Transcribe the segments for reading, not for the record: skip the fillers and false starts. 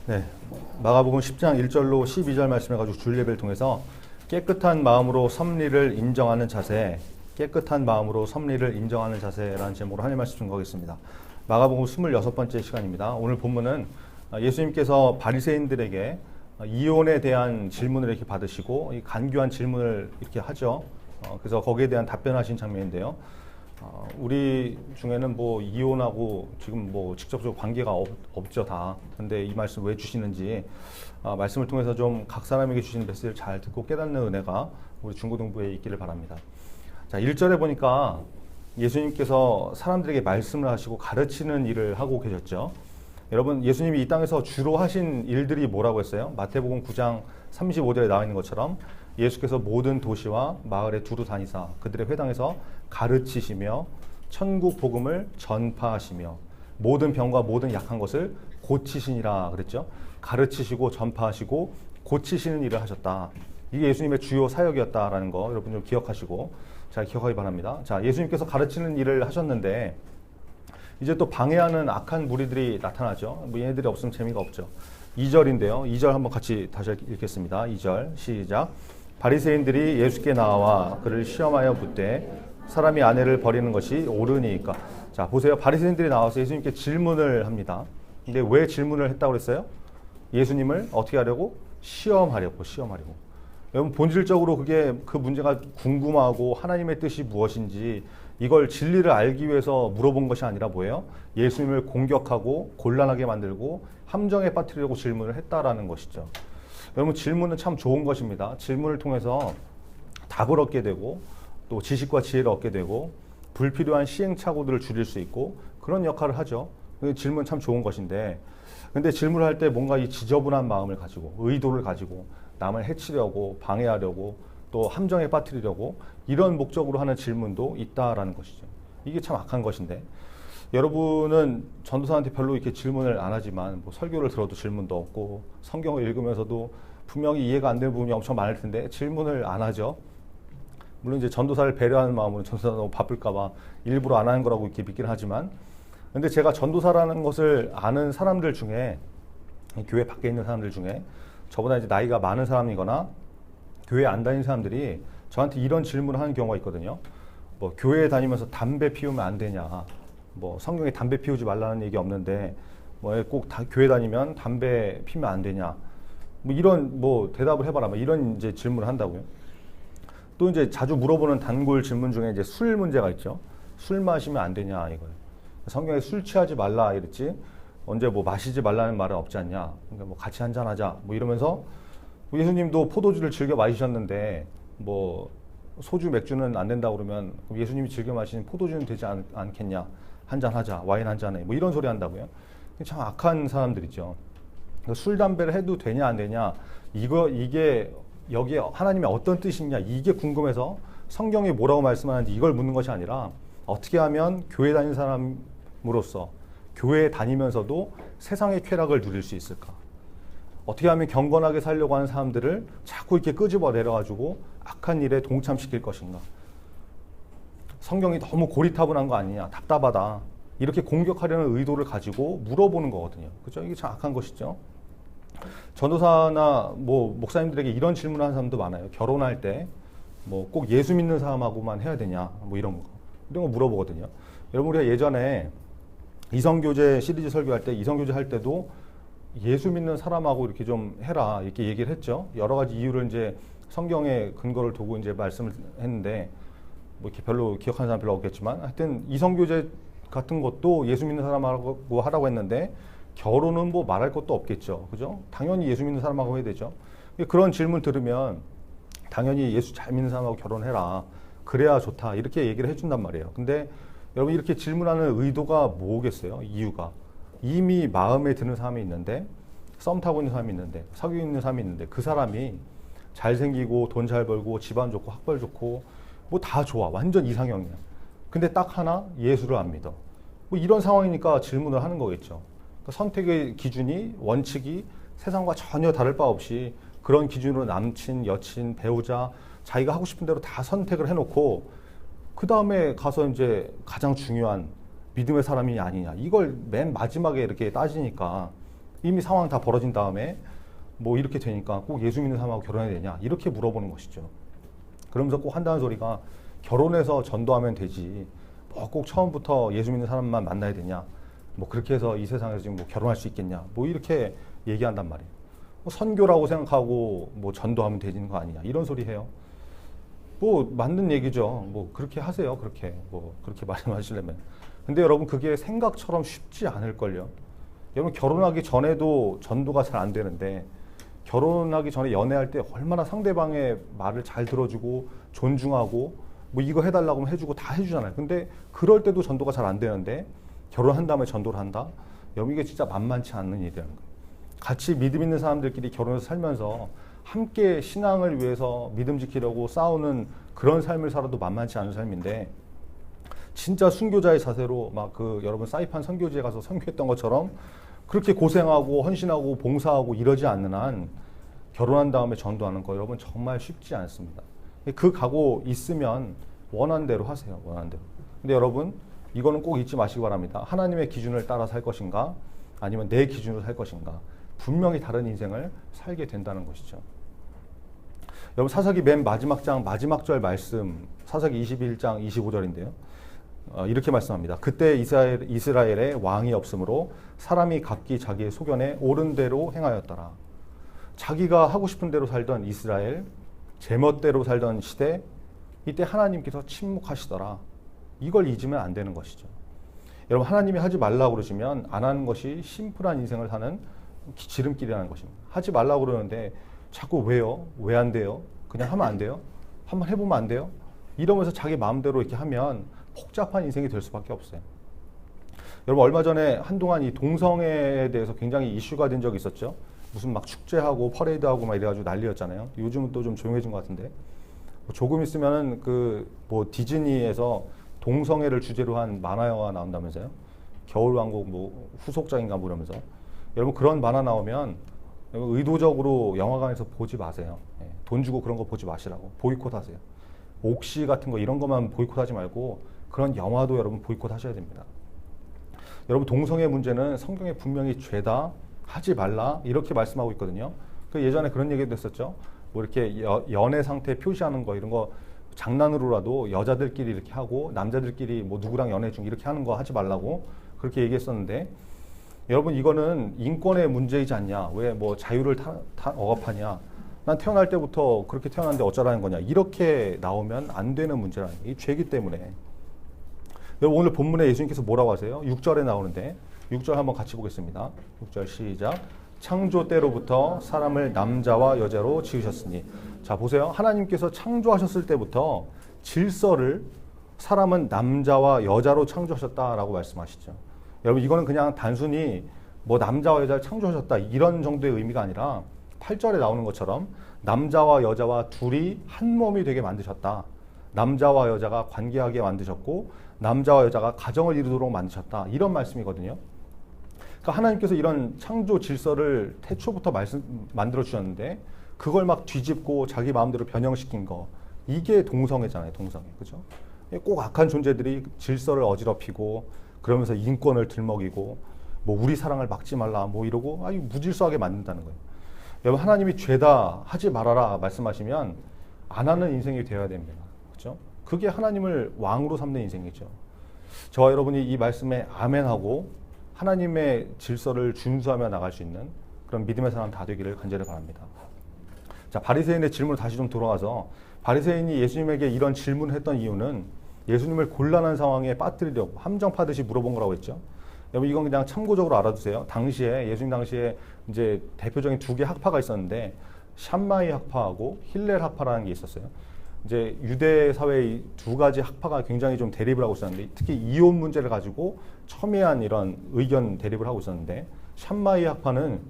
네, 마가복음 10장 1절로 12절 말씀해가지고 주일 예배를 통해서 깨끗한 마음으로 섭리를 인정하는 자세, 깨끗한 마음으로 섭리를 인정하는 자세라는 제목으로 하나님 말씀 증거하겠습니다. 마가복음 26번째 시간입니다. 오늘 본문은 예수님께서 바리새인들에게 이혼에 대한 질문을 이렇게 받으시고 간교한 질문을 이렇게 하죠. 그래서 거기에 대한 답변하신 장면인데요. 우리 중에는 뭐 이혼하고 지금 뭐 직접적으로 관계가 없죠 다. 근데 이 말씀 왜 주시는지 말씀을 통해서 좀 각 사람에게 주시는 메시지를 잘 듣고 깨닫는 은혜가 우리 중고등부에 있기를 바랍니다. 자, 1절에 보니까 예수님께서 사람들에게 말씀을 하시고 가르치는 일을 하고 계셨죠. 여러분, 예수님이 이 땅에서 주로 하신 일들이 뭐라고 했어요? 마태복음 9장 35절에 나와 있는 것처럼 예수께서 모든 도시와 마을에 두루 다니사 그들의 회당에서 가르치시며 천국 복음을 전파하시며 모든 병과 모든 약한 것을 고치시니라 그랬죠. 가르치시고 전파하시고 고치시는 일을 하셨다. 이게 예수님의 주요 사역이었다라는 거 여러분 좀 기억하시고 잘 기억하기 바랍니다. 자, 예수님께서 가르치는 일을 하셨는데 이제 또 방해하는 악한 무리들이 나타나죠. 뭐 얘네들이 없으면 재미가 없죠. 2절인데요. 2절 한번 같이 다시 읽겠습니다. 2절 시작. 바리새인들이 예수께 나와 그를 시험하여 묻되 사람이 아내를 버리는 것이 옳으니까. 자, 보세요. 바리새인들이 나와서 예수님께 질문을 합니다. 근데 왜 질문을 했다고 그랬어요? 예수님을 어떻게 하려고? 시험하려고. 여러분, 본질적으로 그게 그 문제가 궁금하고 하나님의 뜻이 무엇인지 이걸 진리를 알기 위해서 물어본 것이 아니라 뭐예요? 예수님을 공격하고 곤란하게 만들고 함정에 빠뜨리려고 질문을 했다라는 것이죠. 여러분, 질문은 참 좋은 것입니다. 질문을 통해서 답을 얻게 되고 또 지식과 지혜를 얻게 되고 불필요한 시행착오들을 줄일 수 있고 그런 역할을 하죠. 질문은 참 좋은 것인데 근데 질문을 할 때 뭔가 이 지저분한 마음을 가지고 의도를 가지고 남을 해치려고 방해하려고 또 함정에 빠뜨리려고 이런 목적으로 하는 질문도 있다라는 것이죠. 이게 참 악한 것인데 여러분은 전도사한테 별로 이렇게 질문을 안 하지만 뭐 설교를 들어도 질문도 없고 성경을 읽으면서도 분명히 이해가 안 되는 부분이 엄청 많을 텐데 질문을 안 하죠. 물론 이제 전도사를 배려하는 마음으로 전도사가 너무 바쁠까봐 일부러 안 하는 거라고 이렇게 믿긴 하지만 근데 제가 전도사라는 것을 아는 사람들 중에 교회 밖에 있는 사람들 중에 저보다 이제 나이가 많은 사람이거나 교회 안 다니는 사람들이 저한테 이런 질문을 하는 경우가 있거든요. 뭐 교회에 다니면서 담배 피우면 안 되냐? 뭐 성경에 담배 피우지 말라는 얘기 없는데 뭐 꼭 교회 다니면 담배 피우면 안 되냐? 뭐 이런 뭐 대답을 해봐라. 뭐 이런 이제 질문을 한다고요. 또 이제 자주 물어보는 단골 질문 중에 이제 술 문제가 있죠. 술 마시면 안 되냐 이거예요. 성경에 술 취하지 말라 이랬지. 언제 뭐 마시지 말라는 말은 없지 않냐. 그러니까 뭐 같이 한잔 하자. 뭐 이러면서 예수님도 포도주를 즐겨 마시셨는데 뭐 소주 맥주는 안 된다 그러면 예수님이 즐겨 마시는 포도주는 되지 않겠냐. 한잔 하자. 와인 한 잔해. 뭐 이런 소리 한다고요. 참 악한 사람들이죠. 술 담배를 해도 되냐 안 되냐. 이게 여기에 하나님의 어떤 뜻이냐 이게 궁금해서 성경이 뭐라고 말씀하는지 이걸 묻는 것이 아니라 어떻게 하면 교회 다니는 사람으로서 교회에 다니면서도 세상의 쾌락을 누릴 수 있을까? 어떻게 하면 경건하게 살려고 하는 사람들을 자꾸 이렇게 끄집어 내려가지고 악한 일에 동참시킬 것인가? 성경이 너무 고리타분한 거 아니냐? 답답하다. 이렇게 공격하려는 의도를 가지고 물어보는 거거든요. 그렇죠? 이게 참 악한 것이죠. 전도사나 뭐 목사님들에게 이런 질문을 하는 사람도 많아요. 결혼할 때 뭐 꼭 예수 믿는 사람하고만 해야 되냐? 뭐 이런 거 물어보거든요. 여러분, 우리가 예전에 이성교제 시리즈 설교할 때 이성교제 할 때도 예수 믿는 사람하고 이렇게 좀 해라 이렇게 얘기를 했죠. 여러 가지 이유를 이제 성경의 근거를 두고 이제 말씀을 했는데 뭐 이렇게 별로 기억하는 사람 별로 없겠지만 하여튼 이성교제 같은 것도 예수 믿는 사람하고 하라고 했는데 결혼은 뭐 말할 것도 없겠죠. 그죠? 당연히 예수 믿는 사람하고 해야 되죠. 그런 질문 들으면 당연히 예수 잘 믿는 사람하고 결혼해라. 그래야 좋다. 이렇게 얘기를 해준단 말이에요. 근데 여러분 이렇게 질문하는 의도가 뭐겠어요? 이유가. 이미 마음에 드는 사람이 있는데 썸 타고 있는 사람이 있는데 사귀고 있는 사람이 있는데 그 사람이 잘생기고 돈 잘 벌고 집안 좋고 학벌 좋고 뭐 다 좋아. 완전 이상형이야. 근데 딱 하나 예수를 안 믿어. 뭐 이런 상황이니까 질문을 하는 거겠죠. 그러니까 선택의 기준이 원칙이 세상과 전혀 다를 바 없이 그런 기준으로 남친, 여친, 배우자 자기가 하고 싶은 대로 다 선택을 해놓고 그 다음에 가서 이제 가장 중요한 믿음의 사람이 아니냐 이걸 맨 마지막에 이렇게 따지니까 이미 상황 다 벌어진 다음에 뭐 이렇게 되니까 꼭 예수 믿는 사람하고 결혼해야 되냐 이렇게 물어보는 것이죠. 그러면서 꼭 한다는 소리가 결혼해서 전도하면 되지 뭐 꼭 처음부터 예수 믿는 사람만 만나야 되냐 뭐 그렇게 해서 이 세상에서 지금 뭐 결혼할 수 있겠냐 뭐 이렇게 얘기한단 말이에요. 뭐 선교라고 생각하고 뭐 전도하면 되는 거 아니냐 이런 소리 해요. 뭐 맞는 얘기죠. 뭐 그렇게 하세요. 그렇게 뭐 그렇게 말씀하시려면. 근데 여러분 그게 생각처럼 쉽지 않을걸요. 여러분 결혼하기 전에도 전도가 잘 안 되는데 결혼하기 전에 연애할 때 얼마나 상대방의 말을 잘 들어주고 존중하고 뭐 이거 해달라고 하면 해주고 다 해주잖아요. 근데 그럴 때도 전도가 잘 안 되는데 결혼한 다음에 전도를 한다? 여러분 이게 진짜 만만치 않는 일이라는 거예요. 같이 믿음 있는 사람들끼리 결혼해서 살면서 함께 신앙을 위해서 믿음 지키려고 싸우는 그런 삶을 살아도 만만치 않은 삶인데 진짜 순교자의 자세로 막 그 여러분 사이판 선교지에 가서 선교했던 것처럼 그렇게 고생하고 헌신하고 봉사하고 이러지 않는 한 결혼한 다음에 전도하는 거 여러분 정말 쉽지 않습니다. 그 각오 있으면 원하는 대로 하세요. 원하는 대로. 근데 여러분 이거는 꼭 잊지 마시기 바랍니다. 하나님의 기준을 따라 살 것인가 아니면 내 기준으로 살 것인가 분명히 다른 인생을 살게 된다는 것이죠. 여러분 사사기 맨 마지막 장 마지막 절 말씀 사사기 21장 25절인데요. 이렇게 말씀합니다. 그때 이스라엘에 왕이 없으므로 사람이 각기 자기의 소견에 옳은 대로 행하였더라. 자기가 하고 싶은 대로 살던 이스라엘, 제멋대로 살던 시대, 이때 하나님께서 침묵하시더라. 이걸 잊으면 안 되는 것이죠. 여러분 하나님이 하지 말라고 그러시면 안 하는 것이 심플한 인생을 사는 지름길이라는 것입니다. 하지 말라고 그러는데 자꾸 왜요? 왜 안 돼요? 그냥 하면 안 돼요? 한번 해보면 안 돼요? 이러면서 자기 마음대로 이렇게 하면 복잡한 인생이 될 수밖에 없어요. 여러분 얼마 전에 한동안 이 동성애에 대해서 굉장히 이슈가 된 적이 있었죠. 무슨 막 축제하고 퍼레이드하고 막 이래가지고 난리였잖아요. 요즘은 또 좀 조용해진 것 같은데 조금 있으면은 그 뭐 디즈니에서 동성애를 주제로 한 만화 영화 나온다면서요. 겨울왕국 뭐 후속작인가 모르면서 여러분 그런 만화 나오면 의도적으로 영화관에서 보지 마세요. 돈 주고 그런 거 보지 마시라고 보이콧하세요. 옥시 같은 거 이런 것만 보이콧하지 말고 그런 영화도 여러분 보이콧하셔야 됩니다. 여러분 동성애 문제는 성경에 분명히 죄다 하지 말라 이렇게 말씀하고 있거든요. 그 예전에 그런 얘기도 했었죠. 뭐 이렇게 연애 상태 표시하는 거 이런 거 장난으로라도 여자들끼리 이렇게 하고 남자들끼리 뭐 누구랑 연애 중 이렇게 하는 거 하지 말라고 그렇게 얘기했었는데 여러분 이거는 인권의 문제이지 않냐? 왜 뭐 자유를 억압하냐? 난 태어날 때부터 그렇게 태어났는데 어쩌라는 거냐? 이렇게 나오면 안 되는 문제라는 게 이 죄이기 때문에. 여러분 오늘 본문에 예수님께서 뭐라고 하세요? 6절에 나오는데 6절 한번 같이 보겠습니다. 6절 시작. 창조 때로부터 사람을 남자와 여자로 지으셨으니. 자 보세요. 하나님께서 창조하셨을 때부터 질서를 사람은 남자와 여자로 창조하셨다라고 말씀하시죠. 여러분 이거는 그냥 단순히 뭐 남자와 여자를 창조하셨다 이런 정도의 의미가 아니라 8절에 나오는 것처럼 남자와 여자와 둘이 한 몸이 되게 만드셨다. 남자와 여자가 관계하게 만드셨고 남자와 여자가 가정을 이루도록 만드셨다. 이런 말씀이거든요. 그러니까 하나님께서 이런 창조 질서를 태초부터 만들어 주셨는데 그걸 막 뒤집고 자기 마음대로 변형시킨 거 이게 동성애잖아요. 동성애. 그죠? 꼭 악한 존재들이 질서를 어지럽히고 그러면서 인권을 들먹이고 뭐 우리 사랑을 막지 말라 뭐 이러고 아주 무질서하게 만든다는 거예요. 여러분 하나님이 죄다 하지 말아라 말씀하시면 안 하는 인생이 되어야 됩니다. 그렇죠? 그게 하나님을 왕으로 삼는 인생이죠. 저와 여러분이 이 말씀에 아멘하고 하나님의 질서를 준수하며 나갈 수 있는 그런 믿음의 사람 다 되기를 간절히 바랍니다. 자, 바리새인의 질문을 다시 좀 돌아가서 바리새인이 예수님에게 이런 질문을 했던 이유는 예수님을 곤란한 상황에 빠뜨리려고 함정 파듯이 물어본 거라고 했죠. 여러분 이건 그냥 참고적으로 알아두세요. 당시에 예수님 당시에 이제 대표적인 두 개 학파가 있었는데 샴마이 학파하고 힐렐 학파라는 게 있었어요. 이제 유대 사회의 두 가지 학파가 굉장히 좀 대립을 하고 있었는데 특히 이혼 문제를 가지고 첨예한 이런 의견 대립을 하고 있었는데 샴마이 학파는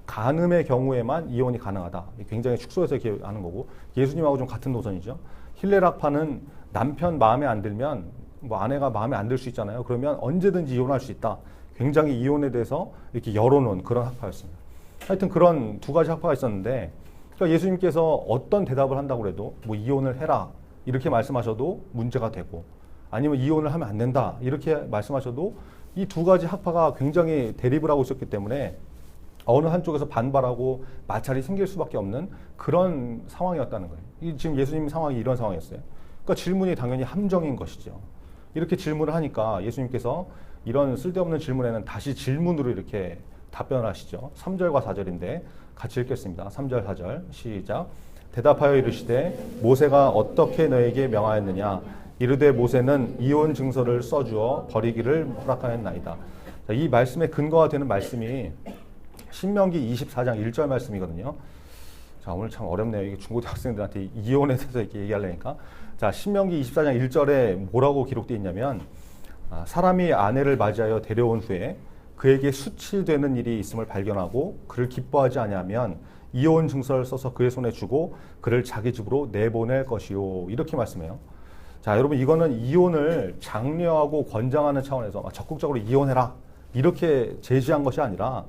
간음의 경우에만 이혼이 가능하다. 굉장히 축소해서 이렇게 하는 거고 예수님하고 좀 같은 노선이죠. 힐렐 학파는 남편 마음에 안 들면 뭐 아내가 마음에 안 들 수 있잖아요. 그러면 언제든지 이혼할 수 있다. 굉장히 이혼에 대해서 이렇게 열어놓은 그런 학파였습니다. 하여튼 그런 두 가지 학파가 있었는데 그러니까 예수님께서 어떤 대답을 한다고 해도 뭐 이혼을 해라 이렇게 말씀하셔도 문제가 되고 아니면 이혼을 하면 안 된다 이렇게 말씀하셔도 이 두 가지 학파가 굉장히 대립을 하고 있었기 때문에 어느 한쪽에서 반발하고 마찰이 생길 수밖에 없는 그런 상황이었다는 거예요. 지금 예수님 상황이 이런 상황이었어요. 그러니까 질문이 당연히 함정인 것이죠. 이렇게 질문을 하니까 예수님께서 이런 쓸데없는 질문에는 다시 질문으로 이렇게 답변을 하시죠. 3절과 4절인데 같이 읽겠습니다. 3절, 4절 시작. 대답하여 이르시되 모세가 어떻게 너에게 명하였느냐. 이르되 모세는 이혼 증서를 써주어 버리기를 허락하였나이다. 자, 이 말씀의 근거가 되는 말씀이 신명기 24장 1절 말씀이거든요. 자, 오늘 참 어렵네요. 이게 중고등학생들한테 이혼에 대해서 이렇게 얘기하려니까. 자, 신명기 24장 1절에 뭐라고 기록되어 있냐면 사람이 아내를 맞이하여 데려온 후에 그에게 수치되는 일이 있음을 발견하고 그를 기뻐하지 아니하면 이혼 증서를 써서 그의 손에 주고 그를 자기 집으로 내보낼 것이요. 이렇게 말씀해요. 자, 여러분 이거는 이혼을 장려하고 권장하는 차원에서 적극적으로 이혼해라 이렇게 제시한 것이 아니라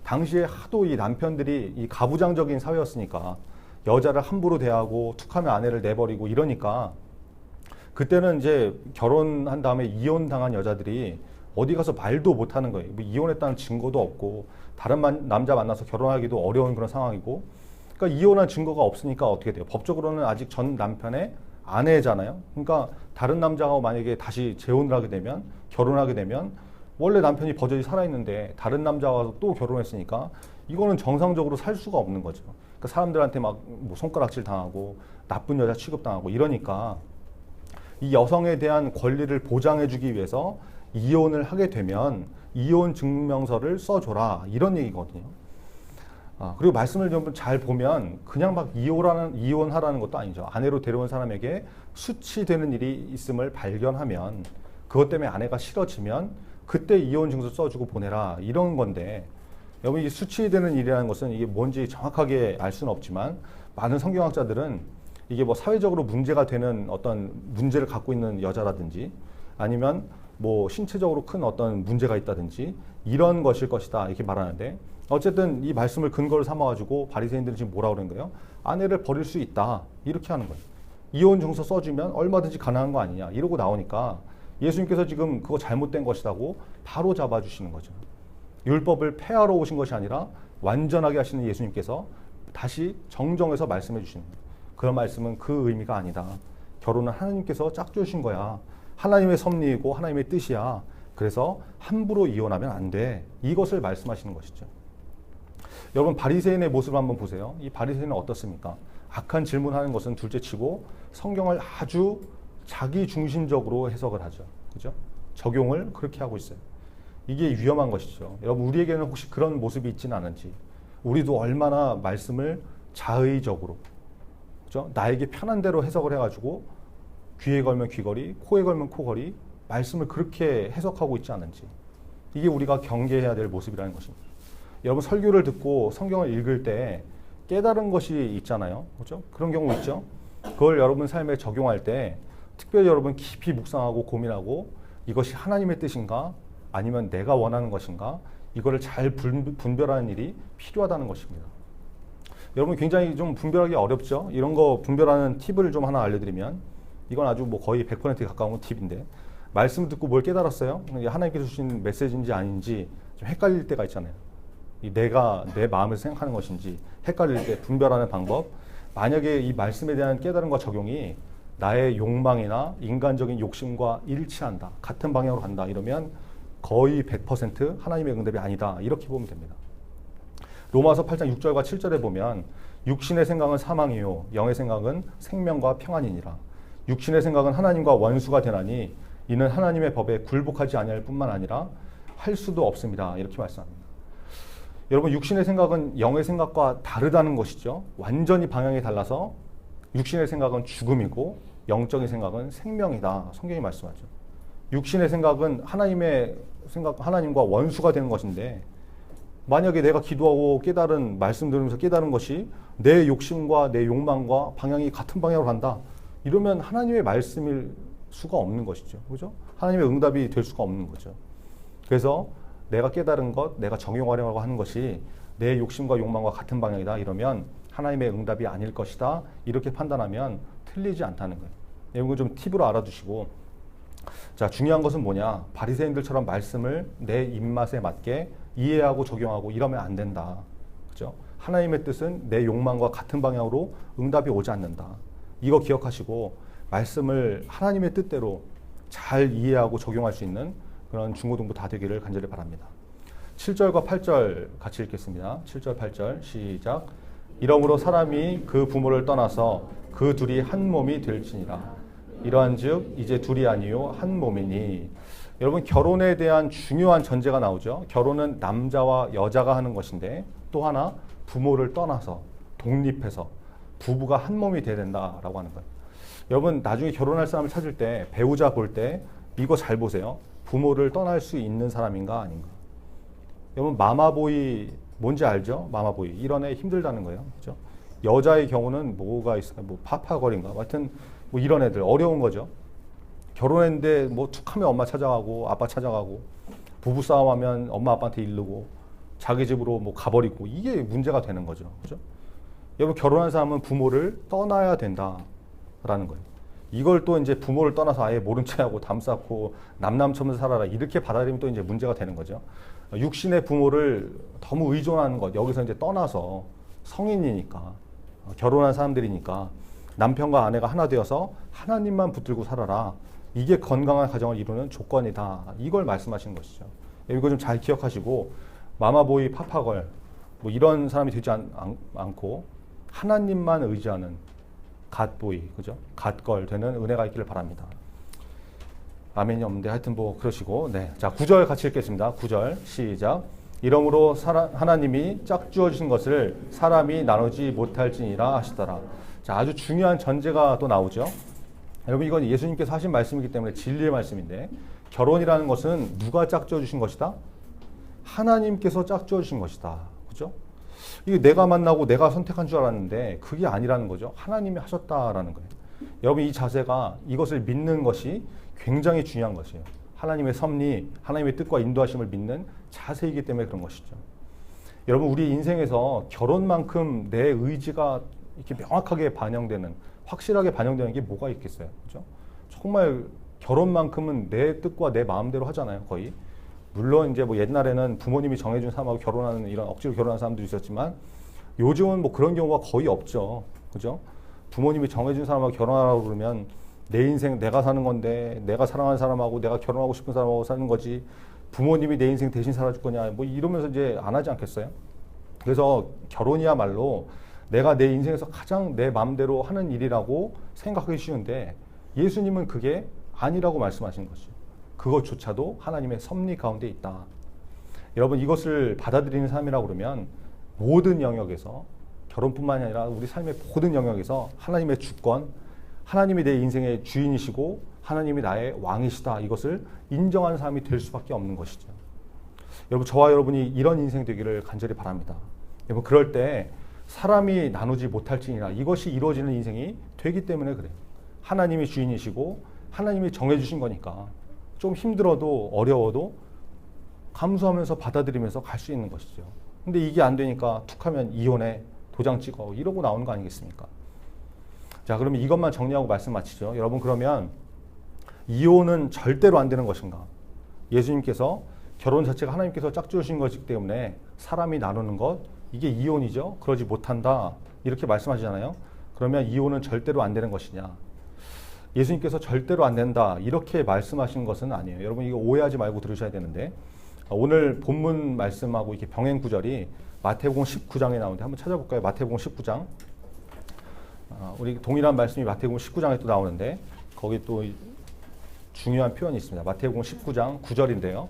당시에 하도 이 남편들이 이 가부장적인 사회였으니까 여자를 함부로 대하고 툭하면 아내를 내버리고 이러니까 그때는 이제 결혼한 다음에 이혼당한 여자들이 어디 가서 말도 못하는 거예요. 뭐 이혼했다는 증거도 없고 다른 남자 만나서 결혼하기도 어려운 그런 상황이고 그러니까 이혼한 증거가 없으니까 어떻게 돼요? 법적으로는 아직 전 남편의 아내잖아요. 그러니까 다른 남자하고 만약에 다시 재혼을 하게 되면 결혼하게 되면 원래 남편이 버젓이 살아있는데 다른 남자와 또 결혼했으니까 이거는 정상적으로 살 수가 없는 거죠. 그러니까 사람들한테 막 뭐 손가락질 당하고 나쁜 여자 취급당하고 이러니까 이 여성에 대한 권리를 보장해주기 위해서 이혼을 하게 되면 이혼 증명서를 써줘라 이런 얘기거든요. 그리고 말씀을 좀 잘 보면 그냥 막 이혼하라는 것도 아니죠. 아내로 데려온 사람에게 수치되는 일이 있음을 발견하면 그것 때문에 아내가 싫어지면 그때 이혼 증서 써주고 보내라 이런 건데 여러분 이 수치되는 일이라는 것은 이게 뭔지 정확하게 알 수는 없지만 많은 성경학자들은 이게 뭐 사회적으로 문제가 되는 어떤 문제를 갖고 있는 여자라든지 아니면 뭐 신체적으로 큰 어떤 문제가 있다든지 이런 것일 것이다 이렇게 말하는데 어쨌든 이 말씀을 근거로 삼아가지고 바리새인들은 지금 뭐라고 그러는 거예요? 아내를 버릴 수 있다 이렇게 하는 거예요. 이혼 증서 써주면 얼마든지 가능한 거 아니냐 이러고 나오니까 예수님께서 지금 그거 잘못된 것이라고 바로 잡아주시는 거죠. 율법을 폐하러 오신 것이 아니라 완전하게 하시는 예수님께서 다시 정정해서 말씀해 주시는 거예요. 그런 말씀은 그 의미가 아니다. 결혼은 하나님께서 짝주신 거야. 하나님의 섭리이고 하나님의 뜻이야. 그래서 함부로 이혼하면 안 돼. 이것을 말씀하시는 것이죠. 여러분 바리새인의 모습을 한번 보세요. 이 바리새인은 어떻습니까? 악한 질문하는 것은 둘째치고 성경을 아주 자기 중심적으로 해석을 하죠. 그죠? 적용을 그렇게 하고 있어요. 이게 위험한 것이죠. 여러분 우리에게는 혹시 그런 모습이 있지는 않은지 우리도 얼마나 말씀을 자의적으로 그죠? 나에게 편한 대로 해석을 해가지고 귀에 걸면 귀걸이, 코에 걸면 코걸이 말씀을 그렇게 해석하고 있지 않은지 이게 우리가 경계해야 될 모습이라는 것입니다. 여러분 설교를 듣고 성경을 읽을 때 깨달은 것이 있잖아요. 그죠? 그런 경우 있죠. 그걸 여러분 삶에 적용할 때 특별히 여러분 깊이 묵상하고 고민하고 이것이 하나님의 뜻인가 아니면 내가 원하는 것인가 이거를 잘 분별하는 일이 필요하다는 것입니다. 여러분 굉장히 좀 분별하기 어렵죠. 이런 거 분별하는 팁을 좀 하나 알려드리면 이건 아주 뭐 거의 100%에 가까운 팁인데 말씀 듣고 뭘 깨달았어요? 하나님께서 주신 메시지인지 아닌지 좀 헷갈릴 때가 있잖아요. 내가 내 마음에서 생각하는 것인지 헷갈릴 때 분별하는 방법 만약에 이 말씀에 대한 깨달음과 적용이 나의 욕망이나 인간적인 욕심과 일치한다 같은 방향으로 간다 이러면 거의 100% 하나님의 응답이 아니다 이렇게 보면 됩니다. 로마서 8장 6절과 7절에 보면 육신의 생각은 사망이요 영의 생각은 생명과 평안이니라. 육신의 생각은 하나님과 원수가 되나니 이는 하나님의 법에 굴복하지 아니할 뿐만 아니라 할 수도 없습니다. 이렇게 말씀합니다. 여러분 육신의 생각은 영의 생각과 다르다는 것이죠. 완전히 방향이 달라서 육신의 생각은 죽음이고 영적인 생각은 생명이다. 성경이 말씀하죠. 육신의 생각은 하나님과 원수가 되는 것인데 만약에 내가 기도하고 깨달은 말씀 들으면서 깨달은 것이 내 욕심과 내 욕망과 방향이 같은 방향으로 간다. 이러면 하나님의 말씀일 수가 없는 것이죠. 그죠? 하나님의 응답이 될 수가 없는 거죠. 그래서 내가 깨달은 것, 내가 적용하려고 하는 것이 내 욕심과 욕망과 같은 방향이다. 이러면 하나님의 응답이 아닐 것이다. 이렇게 판단하면 틀리지 않다는 거예요. 이건 좀 팁으로 알아두시고 자 중요한 것은 뭐냐? 바리새인들처럼 말씀을 내 입맛에 맞게 이해하고 적용하고 이러면 안 된다. 그죠? 하나님의 뜻은 내 욕망과 같은 방향으로 응답이 오지 않는다. 이거 기억하시고 말씀을 하나님의 뜻대로 잘 이해하고 적용할 수 있는 그런 중고등부 다 되기를 간절히 바랍니다. 7절과 8절 같이 읽겠습니다. 7절, 8절 시작. 이러므로 사람이 그 부모를 떠나서 그 둘이 한 몸이 될지니라. 이러한즉 이제 둘이 아니요 한 몸이니. 여러분 결혼에 대한 중요한 전제가 나오죠. 결혼은 남자와 여자가 하는 것인데 또 하나 부모를 떠나서 독립해서 부부가 한 몸이 돼야 된다라고 하는 거예요. 여러분 나중에 결혼할 사람을 찾을 때 배우자 볼 때 이거 잘 보세요. 부모를 떠날 수 있는 사람인가 아닌가. 여러분 마마보이 뭔지 알죠? 마마보이 이런 애 힘들다는 거예요. 그렇죠? 여자의 경우는 뭐가 있을까? 뭐 파파걸인가? 하여튼 뭐 이런 애들 어려운 거죠. 결혼했는데 뭐 툭하면 엄마 찾아가고 아빠 찾아가고 부부 싸움하면 엄마 아빠한테 이르고 자기 집으로 뭐 가버리고 이게 문제가 되는 거죠. 그죠? 여러분 결혼한 사람은 부모를 떠나야 된다라는 거예요. 이걸 또 이제 부모를 떠나서 아예 모른 체하고 담 쌓고 남남처럼 살아라 이렇게 받아들이면 또 이제 문제가 되는 거죠. 육신의 부모를 너무 의존하는 것 여기서 이제 떠나서 성인이니까 결혼한 사람들이니까 남편과 아내가 하나 되어서 하나님만 붙들고 살아라. 이게 건강한 가정을 이루는 조건이다. 이걸 말씀하시는 것이죠. 이거 좀 잘 기억하시고 마마보이, 파파걸 뭐 이런 사람이 되지 않고 하나님만 의지하는 갓보이, 그죠? 갓걸 되는 은혜가 있기를 바랍니다. 아멘이 없는데 하여튼 뭐 그러시고 네. 자, 9절 같이 읽겠습니다. 9절 시작. 이러므로 하나님이 짝주어 주신 것을 사람이 나누지 못할지니라 하시더라. 자, 아주 중요한 전제가 또 나오죠. 여러분 이건 예수님께서 하신 말씀이기 때문에 진리의 말씀인데 결혼이라는 것은 누가 짝지어 주신 것이다? 하나님께서 짝지어 주신 것이다. 그죠? 이게 내가 만나고 내가 선택한 줄 알았는데 그게 아니라는 거죠. 하나님이 하셨다라는 거예요. 여러분 이 자세가 이것을 믿는 것이 굉장히 중요한 것이에요. 하나님의 섭리, 하나님의 뜻과 인도하심을 믿는 자세이기 때문에 그런 것이죠. 여러분 우리 인생에서 결혼만큼 내 의지가 이렇게 명확하게 반영되는 확실하게 반영되는 게 뭐가 있겠어요. 그죠? 정말 결혼만큼은 내 뜻과 내 마음대로 하잖아요. 거의. 물론 이제 뭐 옛날에는 부모님이 정해준 사람하고 결혼하는 이런 억지로 결혼하는 사람도 있었지만 요즘은 뭐 그런 경우가 거의 없죠. 그죠? 부모님이 정해준 사람하고 결혼하라고 그러면 내 인생 내가 사는 건데 내가 사랑하는 사람하고 내가 결혼하고 싶은 사람하고 사는 거지 부모님이 내 인생 대신 살아줄 거냐 뭐 이러면서 이제 안 하지 않겠어요? 그래서 결혼이야말로 내가 내 인생에서 가장 내 마음대로 하는 일이라고 생각하기 쉬운데 예수님은 그게 아니라고 말씀하신 것이죠. 그것조차도 하나님의 섭리 가운데 있다. 여러분 이것을 받아들이는 삶이라고 그러면 모든 영역에서 결혼뿐만이 아니라 우리 삶의 모든 영역에서 하나님의 주권, 하나님이 내 인생의 주인이시고 하나님이 나의 왕이시다. 이것을 인정하는 삶이 될 수밖에 없는 것이죠. 여러분 저와 여러분이 이런 인생 되기를 간절히 바랍니다. 여러분 그럴 때 사람이 나누지 못할지니라 이것이 이루어지는 인생이 되기 때문에 그래요. 하나님이 주인이시고 하나님이 정해주신 거니까 좀 힘들어도 어려워도 감수하면서 받아들이면서 갈 수 있는 것이죠. 근데 이게 안 되니까 툭하면 이혼해 도장 찍어 이러고 나오는 거 아니겠습니까? 자 그러면 이것만 정리하고 말씀 마치죠. 여러분 그러면 이혼은 절대로 안 되는 것인가? 예수님께서 결혼 자체가 하나님께서 짝지으신 것이기 때문에 사람이 나누는 것 이게 이혼이죠. 그러지 못한다. 이렇게 말씀하시잖아요. 그러면 이혼은 절대로 안 되는 것이냐? 예수님께서 절대로 안 된다. 이렇게 말씀하신 것은 아니에요. 여러분 이거 오해하지 말고 들으셔야 되는데 오늘 본문 말씀하고 이렇게 병행 구절이 마태복음 19장에 나오는데 한번 찾아볼까요? 마태복음 19장. 우리 동일한 말씀이 마태복음 19장에 또 나오는데 거기 또 중요한 표현이 있습니다. 마태복음 19장 9절인데요.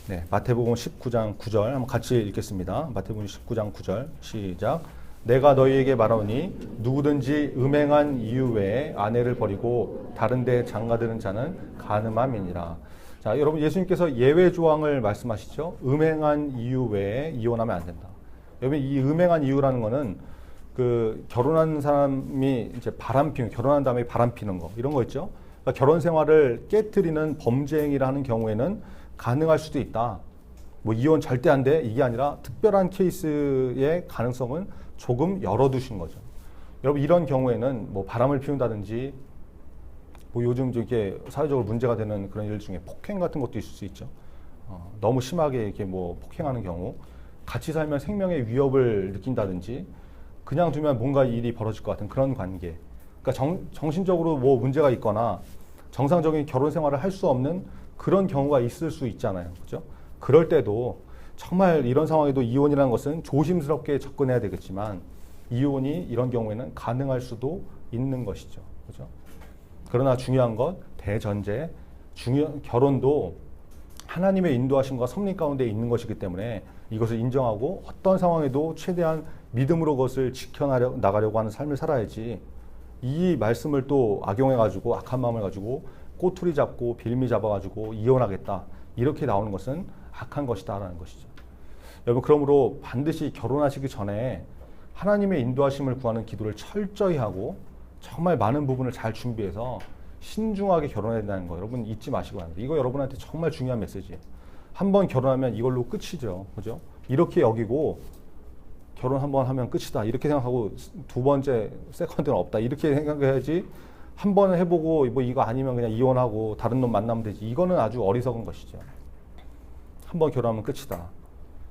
네, 마태복음 19장 9절 한번 같이 읽겠습니다. 마태복음 19장 9절 시작. 내가 너희에게 말하오니 누구든지 음행한 이유 외에 아내를 버리고 다른 데 장가드는 자는 간음함이니라. 자, 여러분 예수님께서 예외 조항을 말씀하시죠. 음행한 이유 외에 이혼하면 안 된다. 여러분 이 음행한 이유라는 거는 그 결혼한 사람이 이제 결혼한 다음에 바람 피는 거 이런 거 있죠. 그러니까 결혼 생활을 깨트리는 범죄 행위를 하는 경우에는 가능할 수도 있다. 뭐 이혼 절대 안 돼. 이게 아니라 특별한 케이스의 가능성은 조금 열어두신 거죠. 여러분 이런 경우에는 뭐 바람을 피운다든지 뭐 요즘 이렇게 사회적으로 문제가 되는 그런 일 중에 폭행 같은 것도 있을 수 있죠. 너무 심하게 이렇게 뭐 폭행하는 경우, 같이 살면 생명의 위협을 느낀다든지, 그냥 두면 뭔가 일이 벌어질 것 같은 그런 관계. 그러니까 정신적으로 뭐 문제가 있거나 정상적인 결혼 생활을 할 수 없는 그런 경우가 있을 수 있잖아요. 그죠? 그럴 때도 정말 이런 상황에도 이혼이라는 것은 조심스럽게 접근해야 되겠지만, 이혼이 이런 경우에는 가능할 수도 있는 것이죠. 그죠? 그러나 중요한 것, 대전제, 결혼도 하나님의 인도하심과 섭리 가운데 있는 것이기 때문에 이것을 인정하고 어떤 상황에도 최대한 믿음으로 그것을 지켜나가려고 하는 삶을 살아야지, 이 말씀을 또 악용해가지고 악한 마음을 가지고 꼬투리 잡고 빌미 잡아가지고 이혼하겠다, 이렇게 나오는 것은 악한 것이다라는 것이죠. 여러분, 그러므로 반드시 결혼하시기 전에 하나님의 인도하심을 구하는 기도를 철저히 하고 정말 많은 부분을 잘 준비해서 신중하게 결혼해야 된다는 거 여러분 잊지 마시고 합니다. 이거 여러분한테 정말 중요한 메시지예요. 한번 결혼하면 이걸로 끝이죠. 그죠? 이렇게 여기고 결혼 한번 하면 끝이다, 이렇게 생각하고 두 번째 세컨드는 없다, 이렇게 생각해야지. 한 번 해보고 뭐 이거 아니면 그냥 이혼하고 다른 놈 만나면 되지, 이거는 아주 어리석은 것이죠. 한 번 결혼하면 끝이다.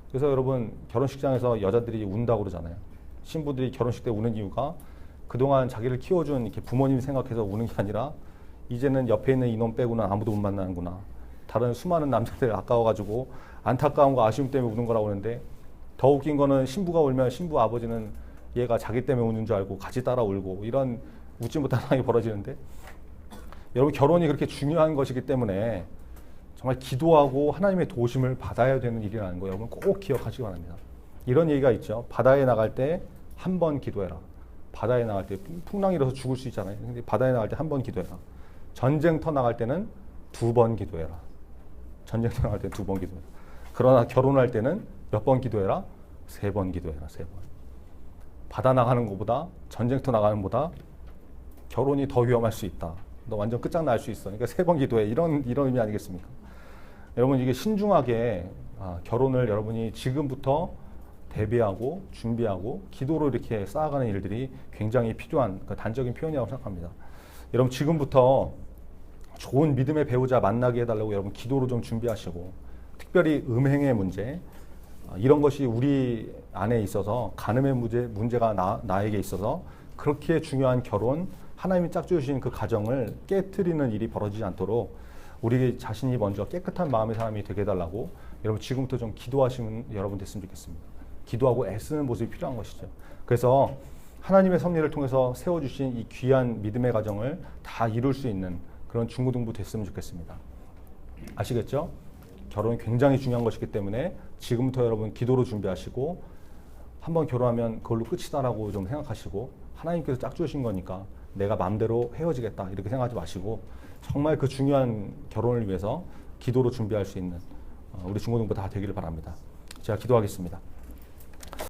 그래서 여러분, 결혼식장에서 여자들이 운다고 그러잖아요. 신부들이 결혼식 때 우는 이유가 그동안 자기를 키워준 이렇게 부모님 생각해서 우는 게 아니라, 이제는 옆에 있는 이놈 빼고는 아무도 못 만나는구나, 다른 수많은 남자들 아까워가지고 안타까움과 아쉬움 때문에 우는 거라고 하는데, 더 웃긴 거는 신부가 울면 신부 아버지는 얘가 자기 때문에 우는 줄 알고 같이 따라 울고, 이런 웃지 못한 상황이 벌어지는데, 여러분, 결혼이 그렇게 중요한 것이기 때문에 정말 기도하고 하나님의 도우심을 받아야 되는 일이라는 거 여러분 꼭 기억하시기 바랍니다. 이런 얘기가 있죠. 바다에 나갈 때 한 번 기도해라. 바다에 나갈 때 풍랑이 일어서 죽을 수 있잖아요. 근데 바다에 나갈 때 한 번 기도해라. 전쟁터 나갈 때는 2번 기도해라. 전쟁터 나갈 때는 2번 기도해라. 그러나 결혼할 때는 몇 번 기도해라? 3번 기도해라. 3번. 바다 나가는 것보다, 전쟁터 나가는 것보다 결혼이 더 위험할 수 있다. 너 완전 끝장날 수 있어. 그러니까 3번 기도해. 이런 의미 아니겠습니까? 여러분, 이게 신중하게 결혼을 여러분이 지금부터 대비하고 준비하고 기도로 이렇게 쌓아가는 일들이 굉장히 필요한 단적인 표현이라고 생각합니다. 여러분, 지금부터 좋은 믿음의 배우자 만나게 해달라고 여러분 기도로 좀 준비하시고, 특별히 음행의 문제, 이런 것이 우리 안에 있어서, 간음의 문제가 나에게 있어서 그렇게 중요한 결혼, 하나님이 짝지으신 그 가정을 깨트리는 일이 벌어지지 않도록 우리 자신이 먼저 깨끗한 마음의 사람이 되게 해달라고 여러분 지금부터 좀 기도하시는 여러분 됐으면 좋겠습니다. 기도하고 애쓰는 모습이 필요한 것이죠. 그래서 하나님의 섭리를 통해서 세워주신 이 귀한 믿음의 가정을 다 이룰 수 있는 그런 중고등부 됐으면 좋겠습니다. 아시겠죠? 결혼이 굉장히 중요한 것이기 때문에 지금부터 여러분 기도로 준비하시고, 한번 결혼하면 그걸로 끝이다라고 좀 생각하시고, 하나님께서 짝주신 거니까 내가 마음대로 헤어지겠다 이렇게 생각하지 마시고, 정말 그 중요한 결혼을 위해서 기도로 준비할 수 있는 우리 중고등부 다 되기를 바랍니다. 제가 기도하겠습니다.